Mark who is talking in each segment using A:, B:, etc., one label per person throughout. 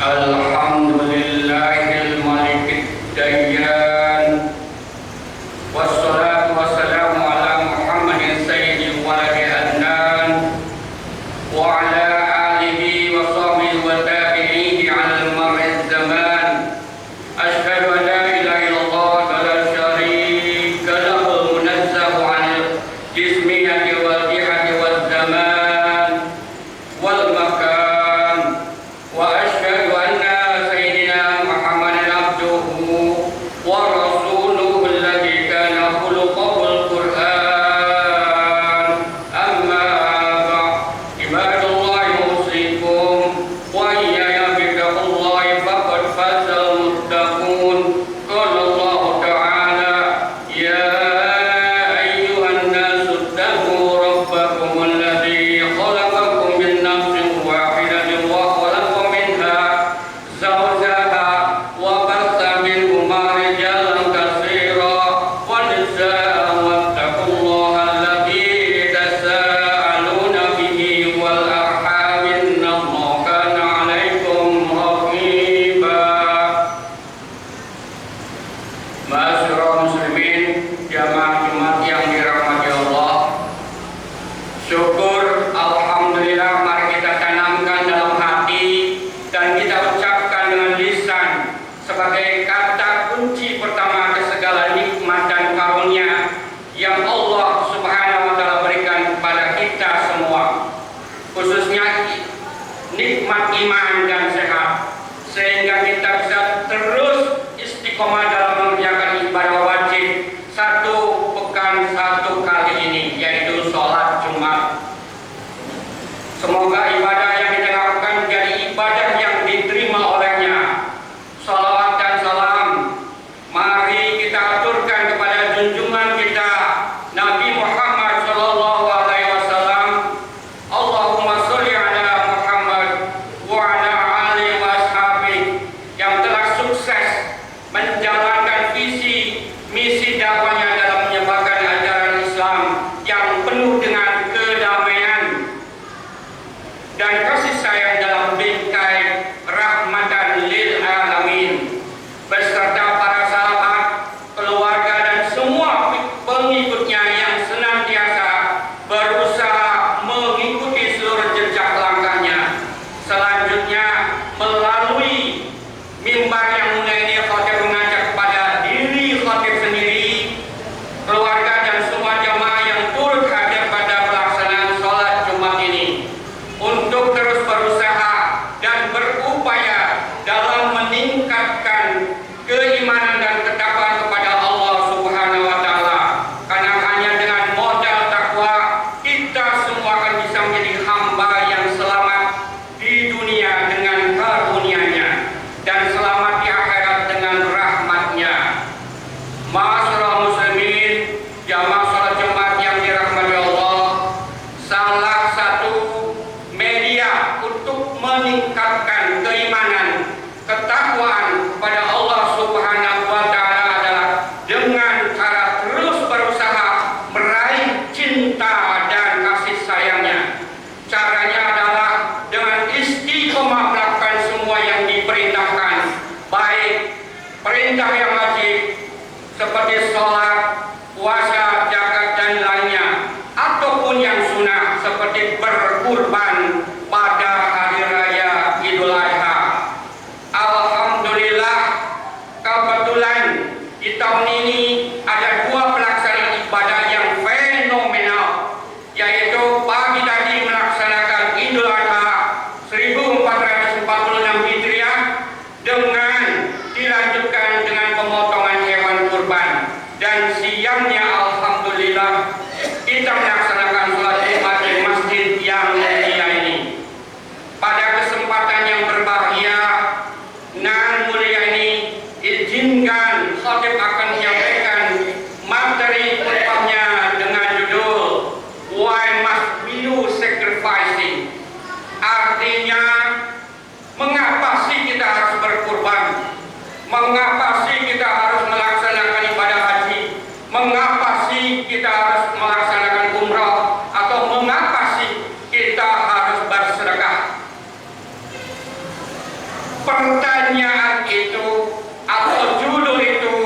A: Alhamdulillahil malikid dayyan, wassalatu wassalamu ala Muhammadin sayyidil waladi adnan, wa ala alihi wa sahbihi wa tabi'ihi ala marrid zaman. Asyhadu an la ilaha illallah wa la syarika lahu munazzahu 'anil jismiyati wal jihati waz zaman wal makan, wa asyhadu anna sayyidina Muhammadan abduhu wa rasuluhu alladzi kana khuluqul Qur'an. Amma ba'd, ibadallahi usikum wa iyaya bittaqullahi faqad fazal muttaqun. Qala Allah ta'ala, ya ayyuhan nasu ittaqu rabbakum alladzi khalaqakum min nafsin wahidatin wa khalaqa minha zawjaha wa batha minhuma rijalan katsiran wa nisaa wattaqullaha alladzi tasaaluna bihi wal arham innallaha kana 'alaikum raqiba. Ma'asyiral muslimin, jamaah Jumat yang dirahmati Allah, syukur alhamdulillah mari kita tanamkan dalam hati dan kita ucapkan dengan lisan sebagai kata kunci pertama ke segala nikmat dan karunia yang Allah Subhanahu wa taala berikan kepada kita semua, khususnya nikmat iman dan sehat, sehingga kita bisa terus istiqomah dalam mengerjakan ibadah wajib satu pekan satu kali ini, yaitu sholat Jumat. Semoga ibadah yang kita lakukan menjadi ibadah yang diterima olehnya. Salawat dan salam mari kita aturkan kepada junjungan kita Nabi Muhammad sallallahu alaihi wasallam. Allahumma sholli ala Muhammad wa ala alihi wa ashabihi, yang telah sukses menjalankan visi misi dakwahnya dalam menyebarkan ajaran Islam yang penuh dengan kedamaian dan kasih sayang dalam bingkai rahmatan lil alamin, beserta para sahabat, keluarga dan semua pengikutnya yang senantiasa berusaha mengikuti seluruh jejak langkahnya. Selanjutnya, melalui mimbar yang mulia ini, khatib mengajak kepada diri khatib sendiri, keluarga dan semua jamaah yang turut hadir pada pelaksanaan sholat Jumat ini untuk terus berusaha dan berupaya dalam meningkatkan keimanan dan ketakwaan kepada Allah Subhanahu wa taala. Karena hanya dengan modal takwa kita semua akan bisa menjadi hamba yang selamat di dunia dengan karunia-Nya dan selamat di akhirat dengan rahmat-Nya. Ma'asyiral muslimin, jamaah salat Jumat yang dirahmati Allah, salah satu media untuk meningkatkan keimanan, ketakwaan kepada Allah Subhanahu wa taala adalah dengan cara terus berusaha meraih cinta dan kasih sayangnya. Caranya adalah dengan istiqomah melakukan semua yang diperintahkan, baik perintah yang wajib seperti sholat, puasa, zakat dan lainnya, ataupun yang sunnah seperti berkurban pada hari raya Idul Adha. Alhamdulillah, kebetulan di tahun ini ada dua pelaksanaan ibadah yang fenomenal, yaitu pagi tadi melaksanakan Idul Adha 1446 Hijriah dengan dilanjutkan dengan pemotongan hewan kurban, dan pertanyaan itu atau judul itu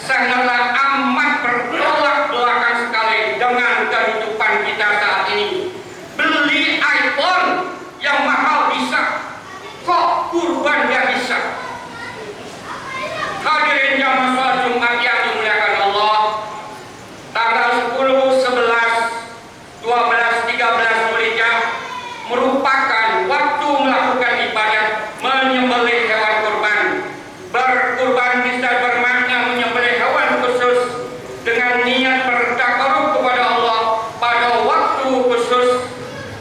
A: sangatlah amat bertolak belakang sekali dengan kehidupan kita saat ini. Beli iPhone yang mahal bisa, kok kurban gak bisa? Hadirin jamaah sholat Jumat yang dimuliakan Allah, tanggal 10, 11, 12, 13 Zulhijjah merupakan waktu melakukan ibadah menyembelih hewan kurban. Berkurban bisa bermakna menyembelih hewan khusus dengan niat bertakarub kepada Allah pada waktu khusus,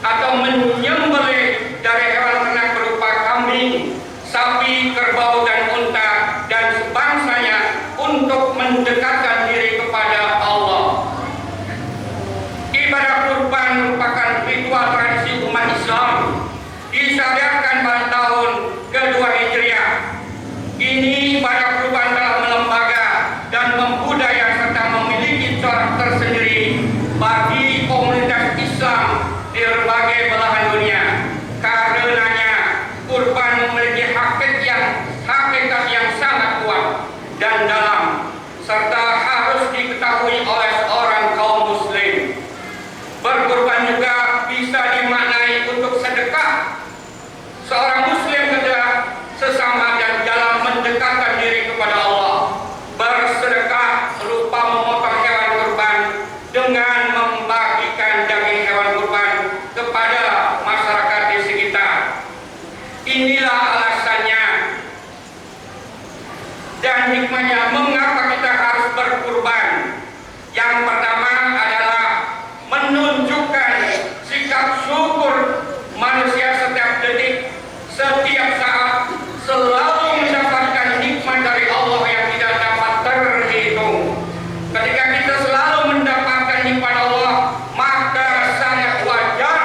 A: atau menyembelih dari hewan ternak berupa kambing, sapi, kerbau, dan unta dan sebangsanya untuk mendekatkan diri kepada Allah. Ibadah kurban merupakan ritual tradisi umat Islam, disyariatkan pada tahun kedua Hijriah. Kini ibadah kurban telah melembaga dan membudaya serta memiliki corak tersendiri bagi komunitas Islam di berbagai belahan dunia. Karenanya kurban memiliki hakikat yang sangat kuat dan dalam, serta harus diketahui oleh seorang kaum muslim. Berkurban juga bisa dimaknai untuk sedekah. Seorang muslim adalah sesama dan dalam mendekatkan diri kepada Allah. Bersedekah berupa memotong hewan kurban dengan membagikan daging hewan kurban kepada masyarakat di sekitar. Inilah alasannya dan hikmahnya mengapa kita harus berkurban. Yang pertama adalah menunjukkan sikap syukur manusia setiap detik, setiap saat, selalu mendapatkan nikmat dari Allah yang tidak dapat terhitung. Ketika kita selalu mendapatkan nikmat Allah, maka sangat wajar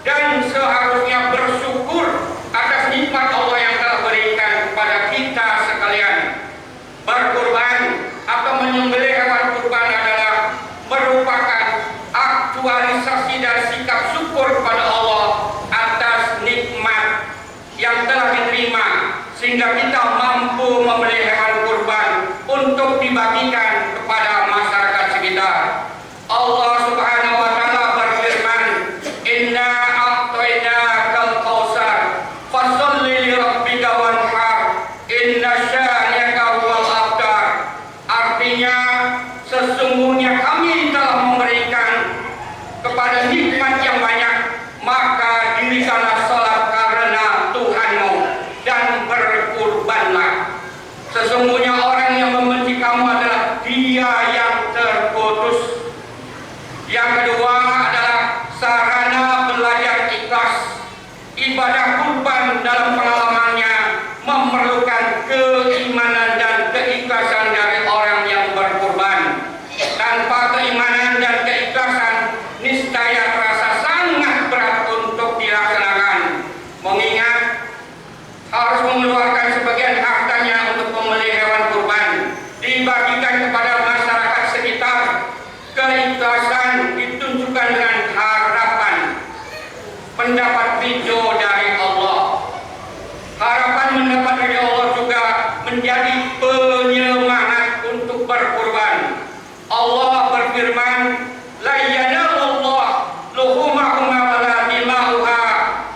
A: dan seharusnya bersyukur atas nikmat Allah yang telah berikan kepada kita sekalian. Berkurban atau menyembelih hewan kurban adalah merupakan aktualisasi dari sikap syukur kepada Allah atas nikmat yang telah diterima, sehingga kita mampu membeli hewan kurban untuk dibagikan kepada masyarakat sekitar. Allah Subhanahu wa taala berfirman, "Inna a'tainakal kautsar, fasholli li rabbika wanhar, inna syani'aka huwal abtar." Artinya, sesungguhnya kami telah memberikan kepada nikmat yang banyak, maka dirikanlah salat karena Tuhanmu dan berkurbanlah. Sesungguhnya orang yang membenci kamu adalah dia yang terputus. Yang kedua adalah sarana belajar ikhlas. Ibadah kurban dalam pengalamannya memerlukan keimanan dan keikhlasan dari orang yang berkurban. Tanpa keimanan dan keikhlasan, niscaya terasa sangat berat untuk dilaksanakan. Mengingat harus mengeluarkan sebagian hartanya untuk membeli hewan kurban, dibagikan kepada masyarakat sekitar. Keikhlasan ditunjukkan dengan harapan mendapat ridho dari Allah. Harapan mendapat ridho Allah juga menjadi penyemangat untuk berkurban. Allah berfirman, "La yanalullah luhumahum wala dima'uha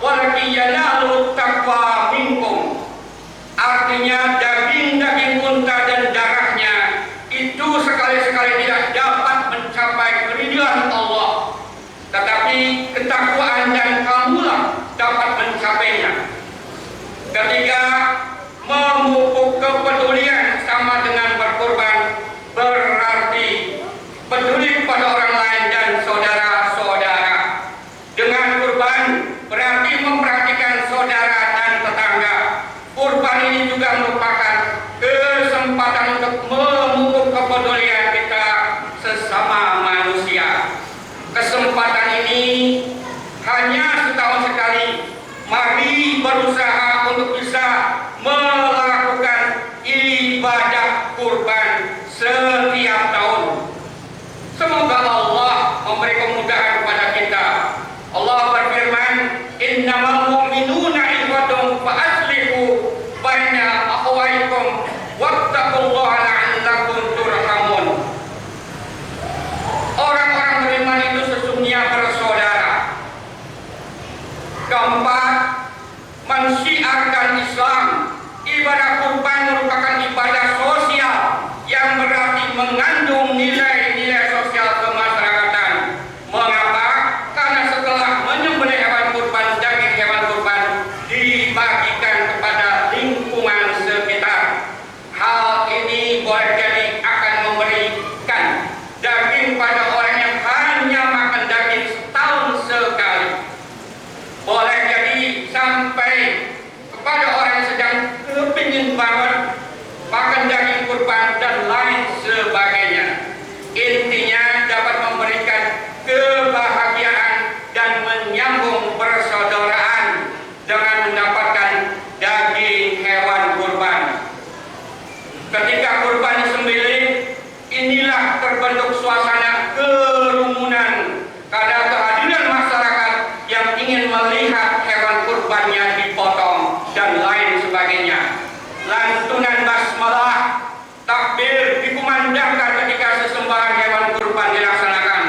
A: walakin yanalut taqwa minkum." Artinya daging-daging unta dan darahnya itu sekali-sekali tidak dapat mencapai keridhaan Allah, tetapi ketakwaan dan kamulah dapat mencapainya. Ketiga, memupuk kepedulian sama dengan berkurban berarti peduli kepada orang lain dan saudara-saudara. Dengan kurban berarti memperhatikan saudara dan tetangga. Kurban ini juga merupakan kesempatan untuk memupuk kepedulian kita sesama manusia. Kesempatan ini hanya setahun sekali. Mari berusaha untuk bisa melakukan ibadah kurban setiap tahun. Semoga Allah memberi kemudahan kepada kita. Allah berfirman, "Innamal mu'minuna ikhwatun fa aslihu kepada orang yang sedang kepingin banget makan daging kurban dan lain sebagainya. Intinya dapat memberikan kebahagiaan dan menyambung persaudaraan dengan mendapatkan daging hewan kurban. Ketika kurban disembelih, inilah terbentuk suasana kerumunan karena kehadiran masyarakat yang ingin melihat hewan kurbannya dipotong dan lain sebagainya. Lantunan basmalah, takbir dikumandangkan ketika sesembahan hewan kurban dilaksanakan.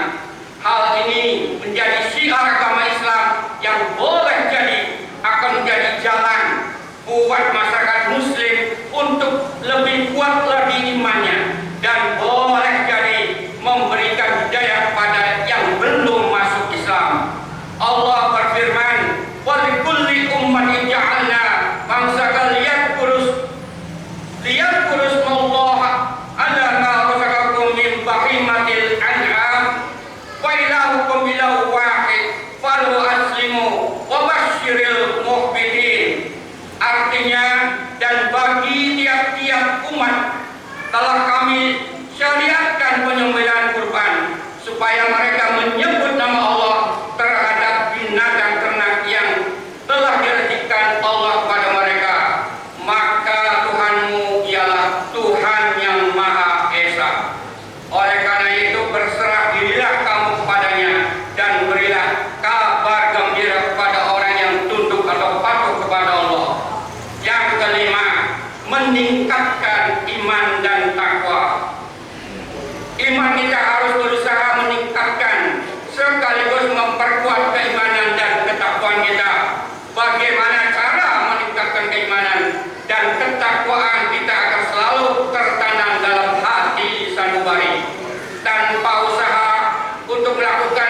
A: Hal ini menjadi syiar agama Islam yang boleh jadi akan menjadi jalan buat masyarakat muslim untuk lebih kuat lagi imannya dan boleh jadi memberikan hidayah pada yang belum masuk Islam. Allah berfirman, "Wa likulli ummatin ja'alna mansakan liyadhkurus mallaha 'ala ma razaqakum min bahimatil an'am wa ilahukum ilahu wahid falu aslimu wa basyiril muhbidin." Artinya, dan bagi tiap-tiap umat telah kami syariatkan penyembelihan kurban supaya mereka menyebut nama Allah terhadap binatang ternak yang telah direzekikan Allah pada mereka. Maka Tuhanmu ialah Tuhan yang Maha Esa. Oleh karena itu berserah dirilah kamu kepadanya dan berilah kabar gembira kepada orang yang tunduk atau patuh kepada Allah. Yang kelima, meningkatkan iman dan takwa. Iman kita harus berusaha meningkatkan sekaligus memperkuat keimanan dan ketakwaan kita. Bagaimana cara meningkatkan keimanan dan ketakwaan kita akan selalu tertanam dalam hati sanubari. Tanpa usaha untuk melakukan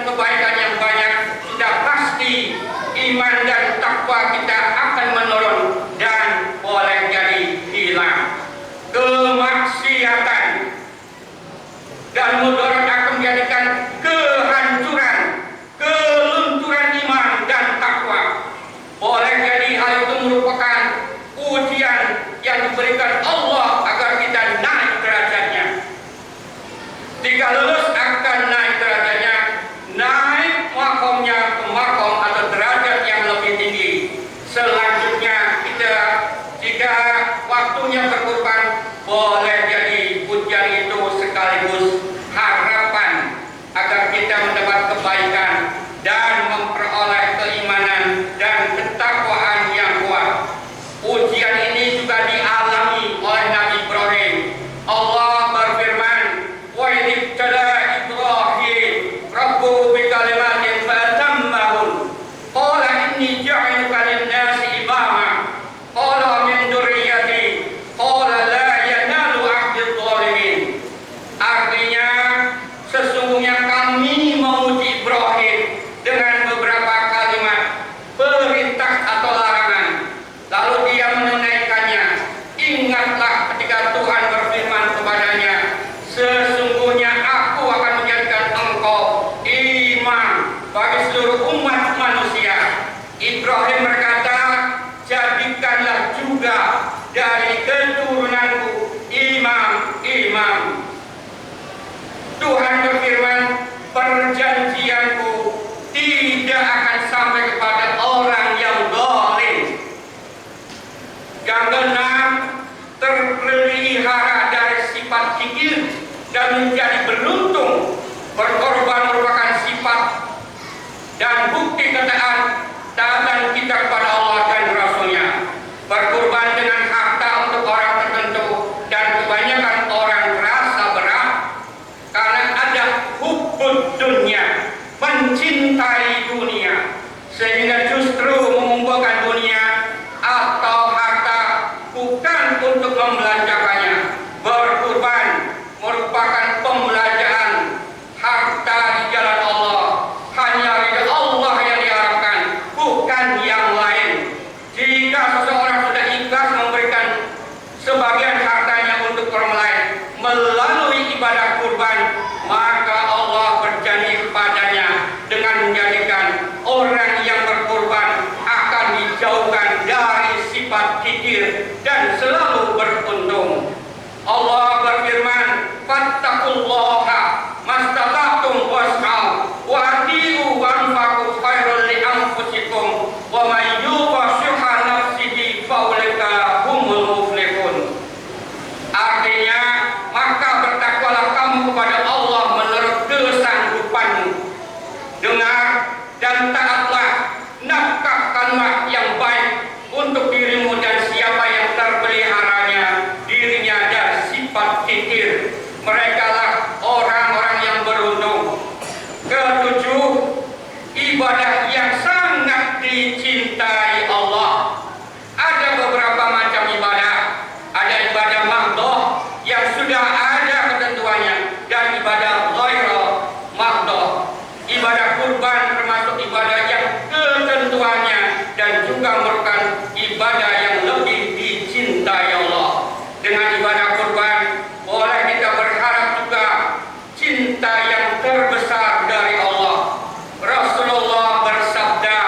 A: kebaikan yang banyak, sudah pasti iman dan takwa kita akan menurun dan boleh jadi hilang. Kemaksiatan dan mudarat akan menjadikan kehancuran, kelunturan iman dan takwa. Boleh jadi hal itu merupakan ujian yang diberikan Allah agar kita naik derajatnya. Jika lulus akan naik derajatnya, naik makomnya ke makom atau derajat yang lebih tinggi. Selanjutnya kita, jika waktunya berkorban, boleh jadi ujian itu sekaligus harapan agar kita mendapat kebaikan dan memperoleh keimanan dan ketakwaan yang kuat. Ujian ini juga dialami oleh Nabi Ibrahim. Allah berfirman, "Wa idh ibtala Ibrahim rabbuhu bikalimatin fatammahun. Qala inni ja'iluka lin-nasi imama. Qala min dzurriyyati. Qala la yanalu 'ahdi dzalimin." Artinya, sesungguhnya kami menguji Ibrahim dengan beberapa kalimat perintah atau larangan. Lalu dia menunaikannya. Ingatlah ketika Tuhan berfirman kepadanya, "Sesungguhnya aku akan menjadikan engkau imam bagi seluruh umat manusia." Ibrahim berkata, "Jadikanlah juga dari keturunanku imam-imam." Tuhan berfirman, "Perjanjianku tidak akan sampai kepada orang yang zalim." Yang keenam, terpelihara dari sifat kikir dan menjadi beruntung. Berkorban merupakan sifat dan bukti ketaatan kita kepada Allah dan Rasul-Nya. Berkorban dengan harta untuk orang tertentu dan kebanyakan orang merasa berat karena ada hubbud dunia, mencintai dunia, sehingga justru mengumpulkan dunia atau harta bukan untuk membelanjakannya. Berkorban merupakan pembelanjaan harta di jalan Allah. Hanya ridha Allah yang diharapkan, bukan yang lain. Jika seseorang sudah ikhlas memberikan sebagian hartanya untuk orang lain melalui ibadah kurban, maka Allah berjanji kepadanya dengan menjadikan orang yang berkorban akan dijauhkan bersifat kikir dan selalu beruntung. Allah berfirman, "Fattaqullaha mastata'tum was'au wa ati'u wa anfaqu khairul li anfusikum wa may yuqa syuhha nafsihi fa ulaika humul muflihun." Artinya, maka bertakwalah kamu kepada Allah menurut kesanggupanmu. Dengar dan taatlah, nafkahkanlah yang baik untuk dirimu dan siapa yang terpeliharanya dirinya ada sifat kikir. Mereka lah orang-orang yang beruntung. Ketujuh, ibadah yang sangat dicintai Allah. Ada beberapa macam ibadah. Ada ibadah mahdhah yang sudah ada ketentuannya dan ibadah ghairah mahdhah. Ibadah kurban termasuk ibadah yang ketentuannya dan juga merupakan ibadah yang lebih dicintai Allah. Dengan ibadah kurban boleh kita berharap juga cinta yang terbesar dari Allah. Rasulullah bersabda,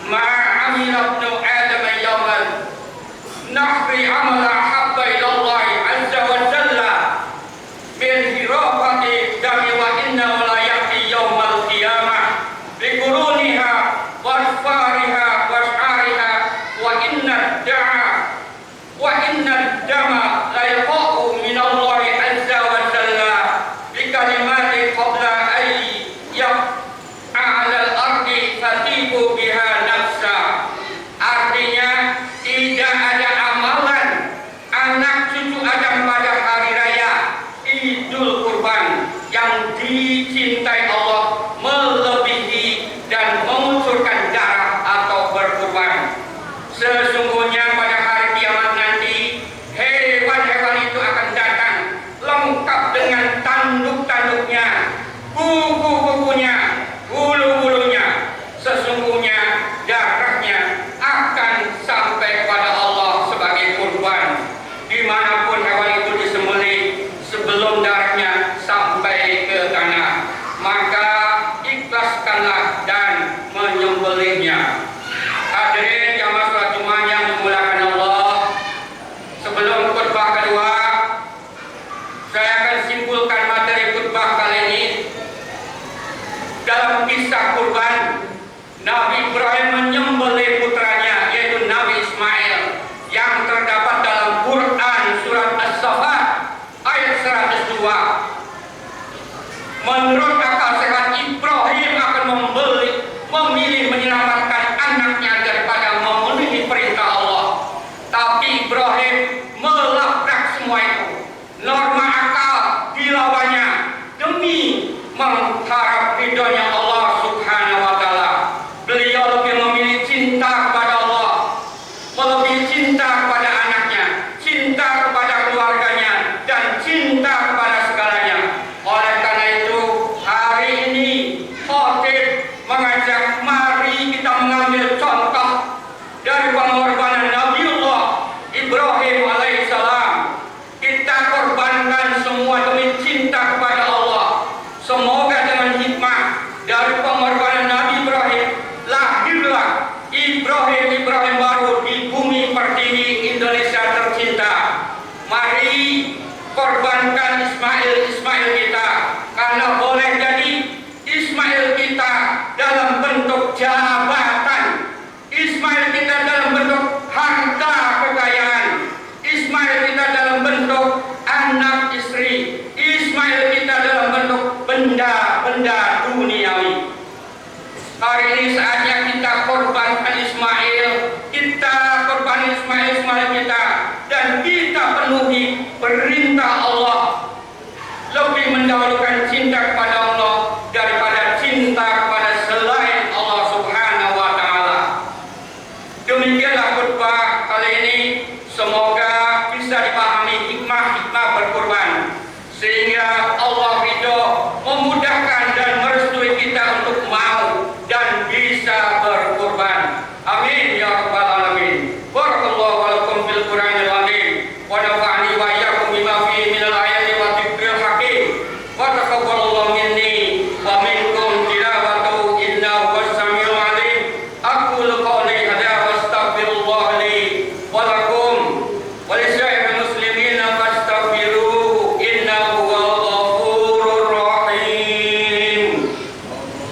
A: "Ma'amila ibnu Adam yawman nahri